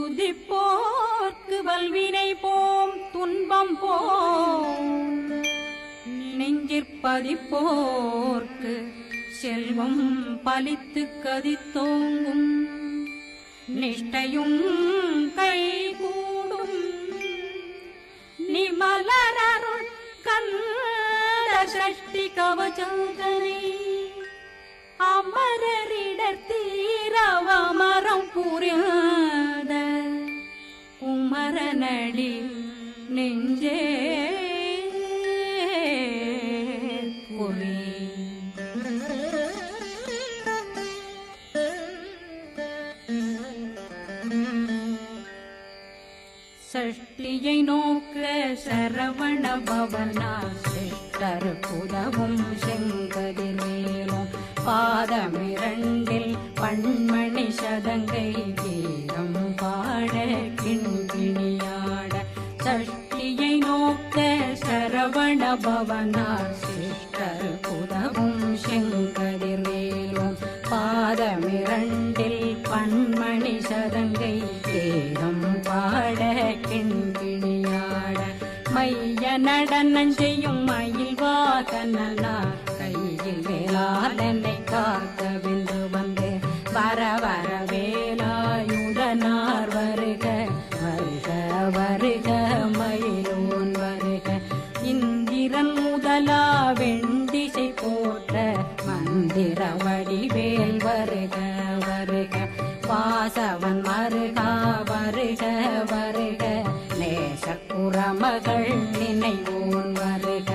துதிப்போர்க்கு வல்வினை போம் துன்பம் போம் நெஞ்சிற்பதிப்போர்க்கு செல்வம் பலித்து கதித்தோங்கும் நிஷ்டையும் கைகூடும் நிமலரருள் கந்த சஷ்டி கவசந்தனை அமரரிடத்தீரவமரம் புரியாத குமரனடி நெஞ்சே குறி சஷ்டியை நோக்க சரவண பவனா சிஷ்டர் புதவும் செங்கதிர்வேலும் பாதமிரண்டில் பண்மணி சதங்கை கீதம் பாட கிண்கிணியாட சஷ்டியை நோக்க சரவண பவனா சிஷ்டர் புதவும் செங்கதிர்வேலும் பாதமிரண்டில் பண்மணி சதங்கை கீதம் பாட கிண்கிணியாட மைய நடனம் செய்யும் மயில் வாகனா கையில் வேளாளனை காக்க வென்று வந்து வர வர வேலாயுதனார் வருக வருக வருக மயிலோன் வருக இந்திரன் முதலா வெண்டிசை போற்ற மந்திர வடிவேல் வருக வருக வாசவன் மருகா வருக வருக நேசக்குறமகள் நினைவோன் வருக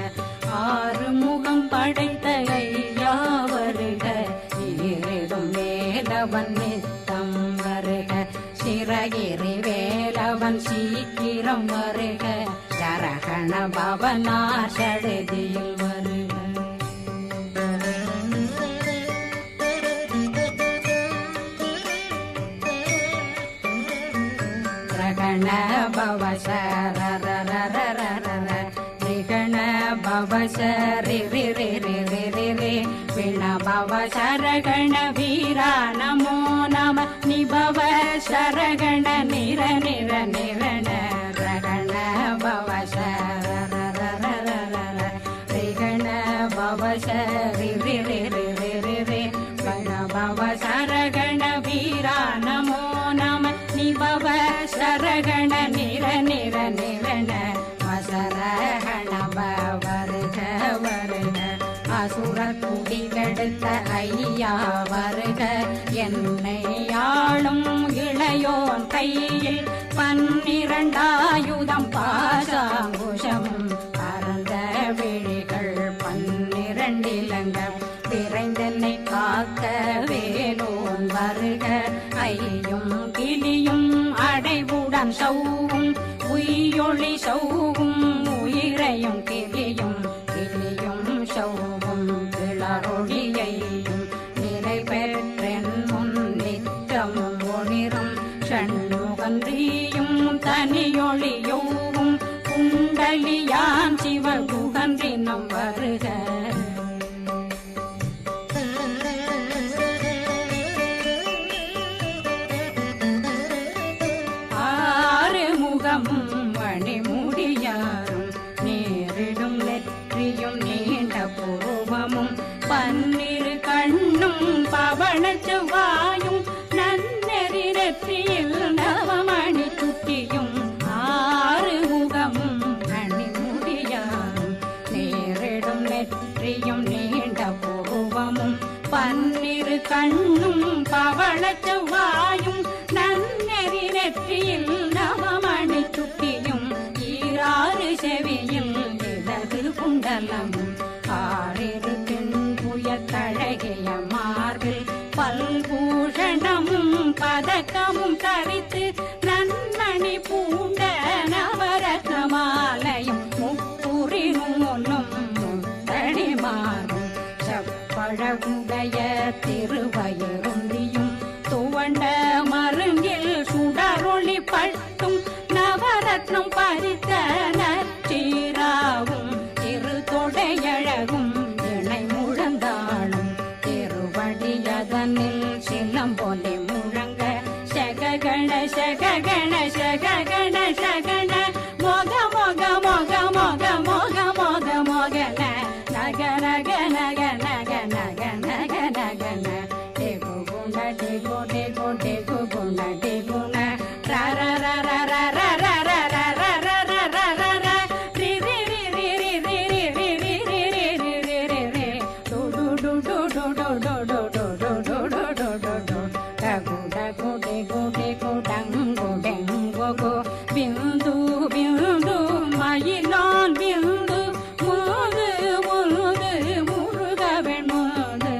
ஆறுமுகம் படைத்த ஐயா வருக ஈரிடும் வேலவன் நித்தம் வருக சிறகிரி வேலவன் சீக்கிரம் வருக சரகண பவனார் சடுதியில் வருக ரகண பவ ரிகண பவ சரி விண பவ சரகண வீரா நமோ நம நிபவ சரகண நிர நிர நிரண ரகண பவ ரிகண பவ சரி விண பவ சரகண வீரா நமோ நம நிபவ சரகண நிர நிர நிரண வசரகண வருக வருக அசுர குடிகெடுத்த ஐயா வருக என்னை ஆளும் இளையோன் கையில் 12 பாசாங்குஷம் பரந்த விழிகள் 12 இலங்கம் விரைந்தனை காக்க வேலோன் வருக ஐயும் கிளியும் அடைவுடன் சௌவும் உயிரொளி சௌவும் உயிரையும் கிளியும் கிளியும் சௌவும் கிளரொளியையும் நிலை பெற்றென் முன் நித்தமும் ஒளிரும் ஷண்முகன்றியும் தனியொளியோவும் குண்டலியான் சிவகுகன்றினம் வருக மணிமுடியாரும் நேரிடும் நெற்றியும் நீண்ட பூர்வமும் 12 கண்ணும் பவள செவ்வாயும் நன்னெறி நெற்றியில் நவமணி சுட்டியும் 6 முகமும் மணிமுடியாரும் நேரிடும் நெற்றியும் நீண்ட பூர்வமும் 12 கண்ணும் பவள செவ்வாயும் நன்னெறி நெற்றியில் நவமணி சுட்டியும் 6 செவியில் இடது குண்டலம் 6 தென்புய தழகிய மார்பில் பல்பூஷணமும் பதக்கமும் தரித்து நன்மணி பூண்ட நவரத்ன மாலையும் முப்புரி நூலும் முத்தடிமாறும் செப்பழகுடைய திருவயருந்தியும் துவண்ட மருங்கில் சுடரொளி பட்டும் நவரத்னம் பறித்த நச்சீராவும் திரு தொடையழகும் இணை முழந்தாளும் திருவடியதனில் சிலம்பொலி முழங்க சககண சககண பிந்து பிந்து மயிலான் பிந்து முது முது முருகவன் முது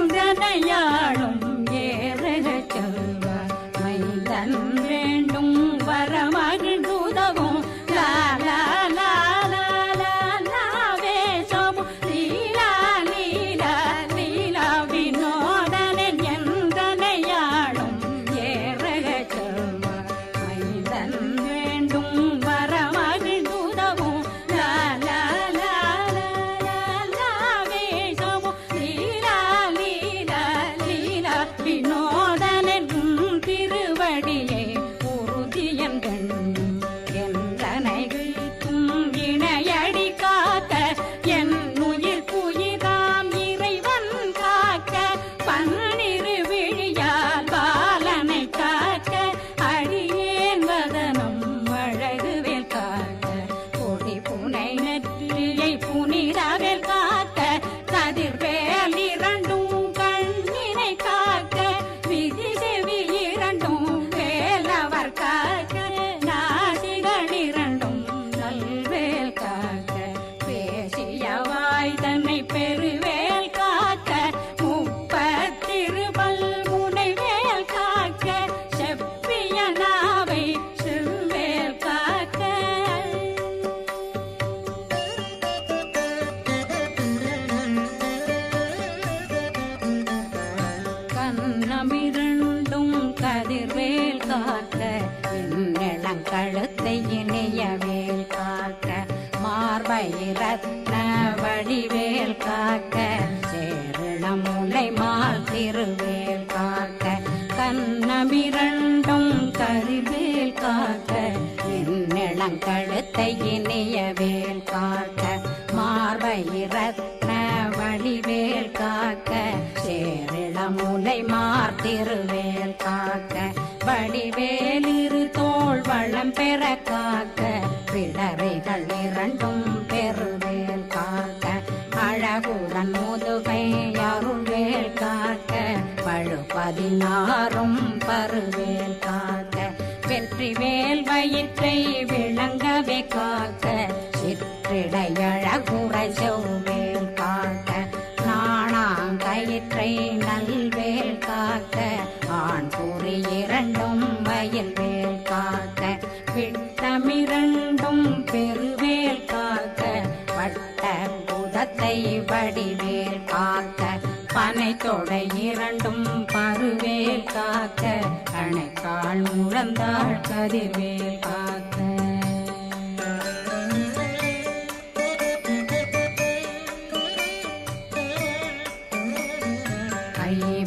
என்றனையாளும் ஏறக செல்வ மைந்தன் வேண்டும் வரமகிழ்ந்துதவும் லாலா கண்ணமிரண்டும் கதிர்வேல் காக்க இந்நிலங்கழுத்தை இணையவேல் காக்க மார்பயிரத்ன வடிவேல் காக்க சேரணம் முலை மால் திருவேல் காக்க கண்ணமிரண்டும் கதிர்வேல் காக்க இந்நிலங்கழுத்தை இணையவேல் காக்க மார்பயிரத்ன வடிவேல் காக்க சேரிளமுலை மார்த்திருவேல் காக்க வடிவேலிரு தோள் வளம் பெற காக்க பிடரைகள் இரண்டும் பெருவேல் காக்க அழகுடன் முதுகை அருள்வேல் காக்க பழு 16 பருவேல் காக்க வெற்றிவேல் வயிற்றை விளங்கவே காக்க சிற்றிடையழகுரை செவ்வேல் காக்க நாணாங்கயிற்றை நல்வேல் காக்க ஆண் குறி இரண்டும் வயல்வேல் காக்க விட்டமிரண்டும் பெருவேல் காக்க வட்ட புதத்தை வடிவேல் காக்க பனை தொடை இரண்டும் பருவேல் காக்க கணைக்கால் முழந்தாள் கதிர்வேல் காக்க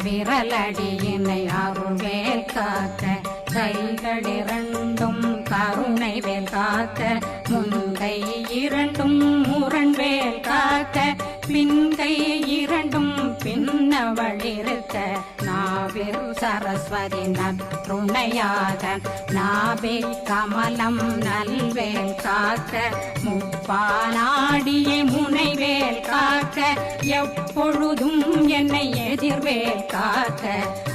விரலடியினை அருள்வேல் காக்க கைகளிரண்டும் கருணை வேல் காக்க முன்கை இரண்டும் முரண்வேல் காக்க பின்கை இரண்டும் பின்னவளிருக்க நாவில் சரஸ்வதி நற்றுணையாக நாபி கமலம் நல்வேல் காக்க முப்பானாடியை முனைவேல் காக்க எப்பொழுதும் என்னை எதிர்வேல் காக்க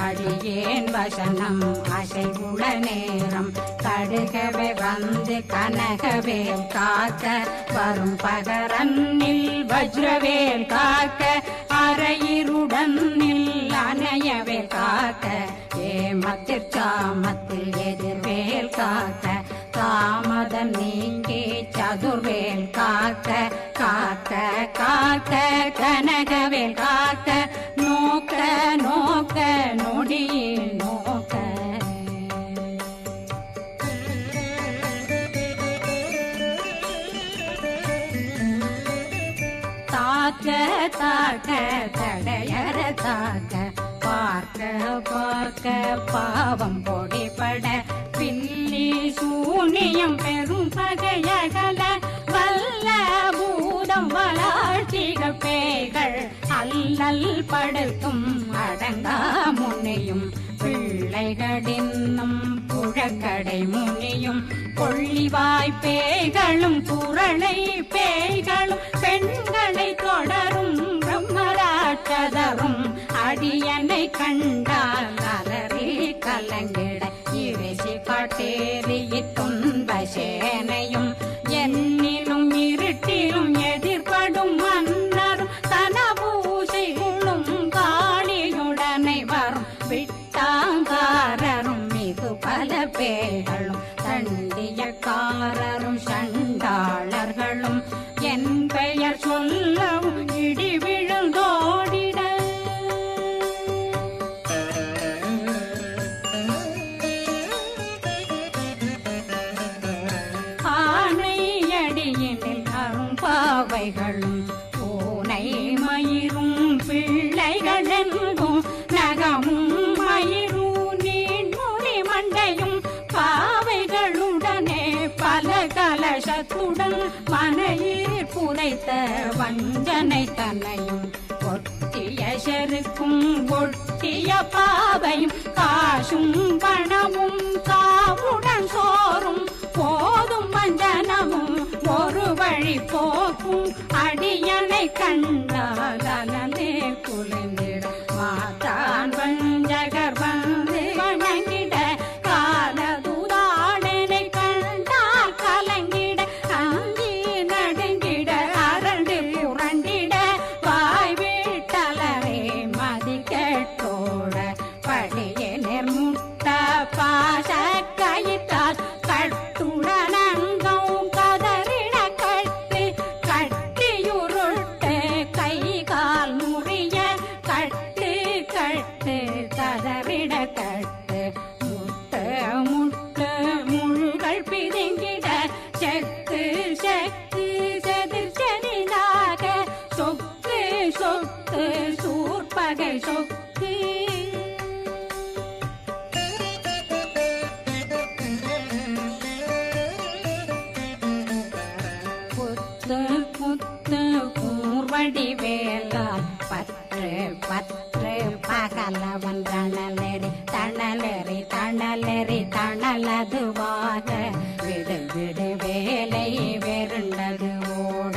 அடியேன் வசனம் அசைவுள நேரம் கடுகவே வந்து கனகவேல் காக்க வரும் பகரன்னில் வஜ்ரவேல் காக்க அரையிருடன் அணையவேல் காக்க ஏமத்தில் சாமத்தில் எதிர்வேல் காக்க தாமதம் நீங்கி சதுர்வேல் காக்க காக்க காக்க கனகவேல் காக்க நோக்க நோக்க நொடியில் நோக்க தாக்க தாக்க தடையற தாக்க பார்க்க பார்க்க பாவம் பொடிபட பில்லி சூனியம் பெரும் பகையகல வல்ல பூதம் வளாழ்த்திக பேய்கள் அல்லல் படுத்தும் அடங்கா முன்னையும் பிள்ளை பிள்ளைகளின்னும் புழக்கடை முனியும் கொள்ளிவாய் பேய்களும் குரளை பேய்களும் பெண்களை தொடரும் பிரம்மராட்சதரும் அடியனை கண்டால் அலறி கலங்கிட இரிசி காட்டேறிய துன்ப சேனையும் என்னிலும் இருட்டிலும் எதிர்படும் மன்னரும் தனபூசைகளும் காளியுடனை வரும் விட்டாங்காரரும் மிகு பல பேய்களும் தண்டியக்காரரும் சண்டாளர்களும் என் பெயர் சொல்லவும் இடி விழுந்தோடிட ஆனையடியினில் அரும்பாவைகளும் பூனை மயிரும் பிள்ளைகளெங்கும் நகமும் மயிரும் நீண்முடி மண்டையும் பாவைகளுடனே பல கலசத்துடன் மனையில் புதைத்த வஞ்சனை தன்னையும் ஒட்டிய செருக்கும் ஒட்டிய பாவையும் காசும் பணமும் காவுடன் சோறும் போதும் வஞ்சனமும் ஒரு வழி போக்கும் அடியனை கண்டால் அனலே குளிர்ந்திட மாத்தான் வஞ்சகர் வந்து வணங்கிட காலதுதாடனை கண்டால் கலங்கிட அங்கி நடுங்கிட அரண்டு புரண்டிட வாய் வீட்டலரே மதி கேட்டோட படியனர் முட்ட பாச கயிற்றால் கட்டுடனங்கும் கதறிட கட்டு கட்டியுருட்டு கை கால் முறிய கட்டு கட்டு கதறிட கட்டு முட்டு முட்டு முள்கள் பிதுங்கிட செக்கு செக்கு செதிர் செதிலாக சொக்கு சொக்கு சூர்பகை சொக்கு புத்து புத்து கூர்வடி வேலால் பற்று பற்று பகலவன் தணலெறி தணலெறி தணலெறி தணலதுவாக விடு விடு வேலை வெருண்டது ஓட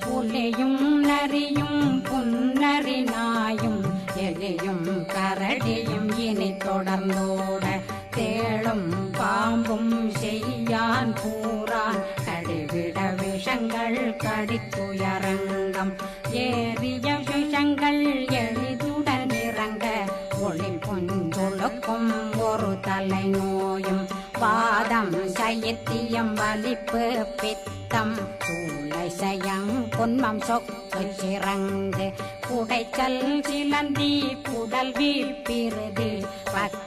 புலியும் நரியும் புன்னரி நாயும் எலியும் கரடியும் இனி தொடர்ந்தோட தேளும் பாம்பும் செய்யான் கூறான் கடிவிட விஷங்கள் கடித்துயரங்கம் ஏறிய விஷங்கள் எளிதுடன் இறங்க ஒளி புஞ்சொழுக்கும் ஒரு தலை நோயும் வாதம் சைத்தியம் வலிப்பு பித்தம் சூளை சயம் பொன்மம் சொக்கு சிறங்கு குடைச்சல் சிலந்தி புடல் வீப்பிருதி பக்க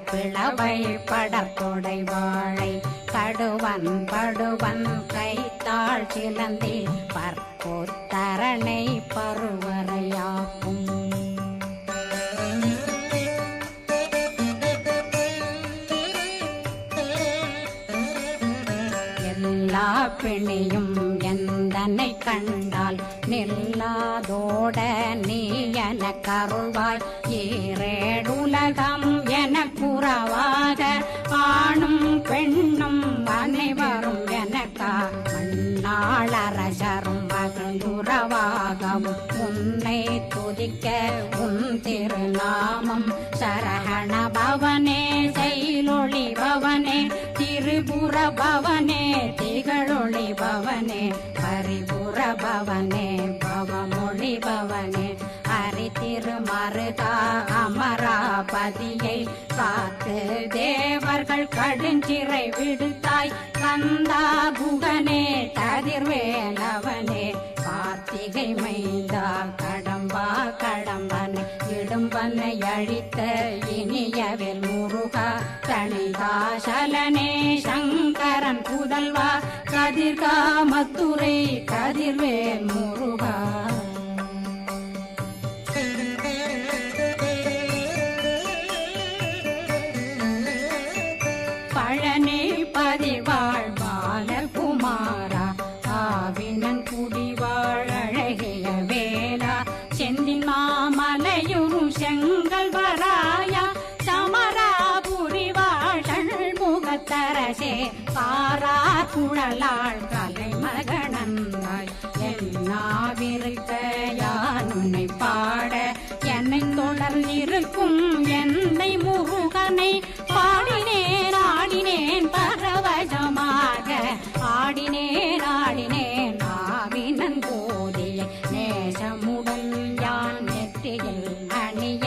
பிளவை படற்கொடை வாழை கடுவன் படுவன் கைத்தாள் சிலந்தி பற்போத்தரணை பருவரையாக்கும் எல்லா பிணியும் எந்தனை கண்டால் நில்லாதோட நீ என கருள்வாய் ஈரேடுலகம் என குறவாக ஆணும் பெண்ணும் அனைவரும் எனக்கா மண்ணாளரசரும் மகிழ்ந்துறவாகவும் உன்னை துதிக்க உன் திருநாமம் சரகண பவனே செயலொளி பவனே திரிபுர பவனே திகழொளி பவனே பரிபுர பவனே பவமொழி பவனே ஹரி திருமருகா அமராபதியை காத்து தேவர்கள் கடுஞ்சிறை விடுத்தாய் கந்தா குகனே கதிர்வேலவனே கார்த்திகை மைந்தா கடம்பா கடம்பனை இடும்பனை அழித்த இனியவேல் முருகா தணிகாசலனே சங்கரன் புதல்வா கதிர்காமத்துரை கதிர்வேல் முருகா பழனி பதிவாழ் பாலகுமாரா ஆவினன் குடிவாழ் அழகிய வேலா செந்தின் மாமலையும் செங்கல் வராயா சமராபு காரா குழலாள் கலைமகனந்தாய் என்னாவிருக்க யான் உன்னை பாட என்னை தொடர்ந்திருக்கும் என்னை முருகனை பாடினேன் ஆடினேன் பரவசமாக ஆடினேன் ஆடினேன் ஆவினன் போதிய நேசமுடன் யான் நெற்றியில் அணிய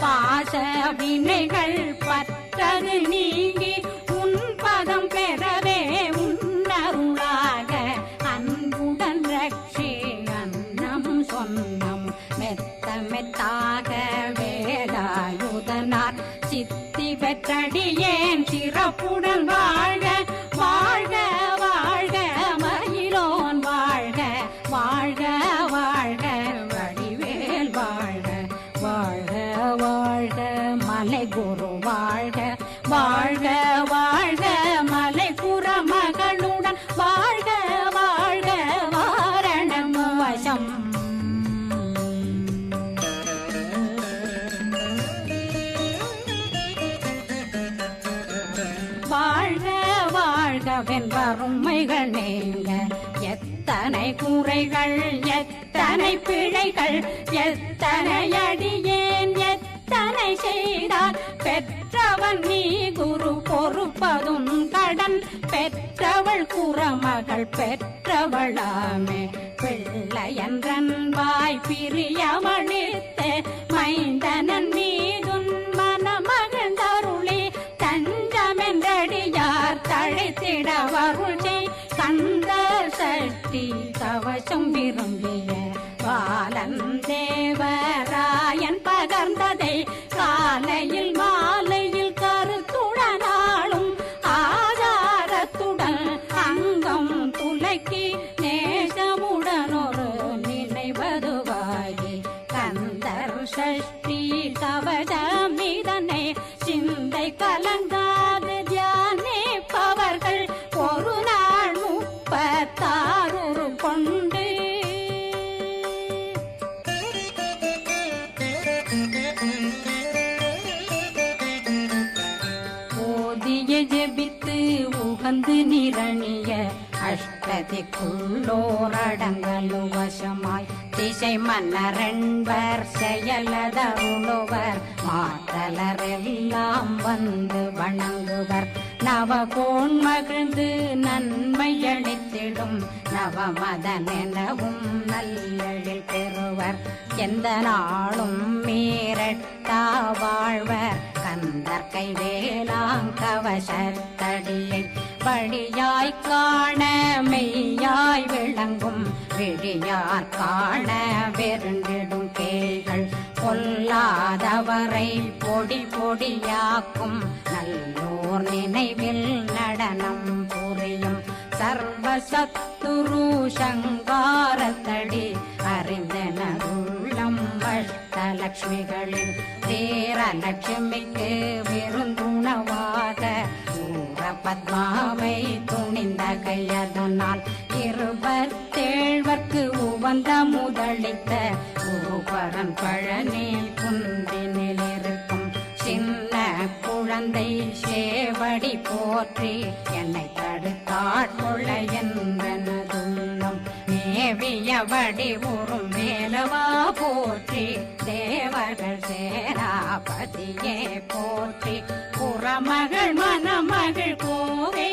பாச வினைகள் பற்றது நீங்கி உன் பதம் பெறவே உன்னருளாக அன்புடன் ரட்சி அன்னம் சொன்னம் மெத்த மெத்தாக வேலாயுதனார் சித்தி பெற்றடியேன் சிறப்புடன் வாழ்க வாழ்க வாழ்க மயிலோன் வாழ்க வாழ்க வாழ்க வடிவேல் வாழ்க வாழ்க வாழ்க மலை குரு வாழ்க வாழ்க வாழ்க மலை குறமகளுடன் வாழ்க வாழ்க வாரணம் வசம் வாழ்க வாழ்கவென் வறுமைகள் நீங்க எத்தனை குறைகள் எத்தனை பிழைகள் எத்தனை அடியேன் எத்தனை செய்தால் பெற்றவன் நீ குரு பொறுப்பதும் கடன் பெற்றவள் குறமகள் பெற்றவளாமே பிள்ளையன்றன் வாய் பிரியமளித்து மைந்தனன் மீதுன் மனமகந்தருளி தஞ்சமென்றடியார் தழைத்திட வருளை கந்த சஷ்டி கவசம் விரும்பிய பாலன் தேவராயன் பகர்ந்ததை காலையில் மாலையில் கருத்துடனாலும் ஆதாரத்துடன் அங்கம் துலக்கி நேசமுடன் ஒரு நினைவதுவாகி கந்தர் சஷ்டி கவசமிதனை சிந்தை கலங்காது தியானிப்பவர்கள் ஒரு நாள் 36 கொண்டு ஓதிய ஜெபித்து உகந்து நிரணிய அஷ்டதிக்குள்ளோரடங்கலு வசமாய் திசை மன்னரென்பர் செயலதருளுவர் மாற்றலரெல்லாம் வந்து வணங்குவர் நவகோன் மகிழ்ந்து நன்மையளித்திடும் நவமதனெனவும் நல்லெழில் பெறுவர் எந்த நாளும் மீறட்டா வாழ்வர் கந்தற்கை வேளாங்கவசத்தடியை படியாய் காண மெய்யாய் விளங்கும் விழியார் காண வெருண்டிடும் கேள்கள் பொல்லாதவரை பொடி பொடியாக்கும் நல்லோர் நினைவில் நடனம் புரியும் சர்வசத்துரு சங்காரத்தடி அறிந்தனருள்ளம் அஷ்டலட்சுமிகளில் வீரலட்சுமிக்கு விருந்துணவாக பத்மாவை துணிந்த கையதனால் 27 உவந்த முதலித்த குருபரன் பழனில் குந்தினில் இருக்கும் சின்ன குழந்தை சேவடி போற்றி என்னை தடுத்தாட்கொள்ள என்றனதுள்ளம் மேவிய வடிவுறும் வேலவா போற்றி தேவர்கள் சேனாபதியே போற்றி புறமகள் மணமகள் கோவே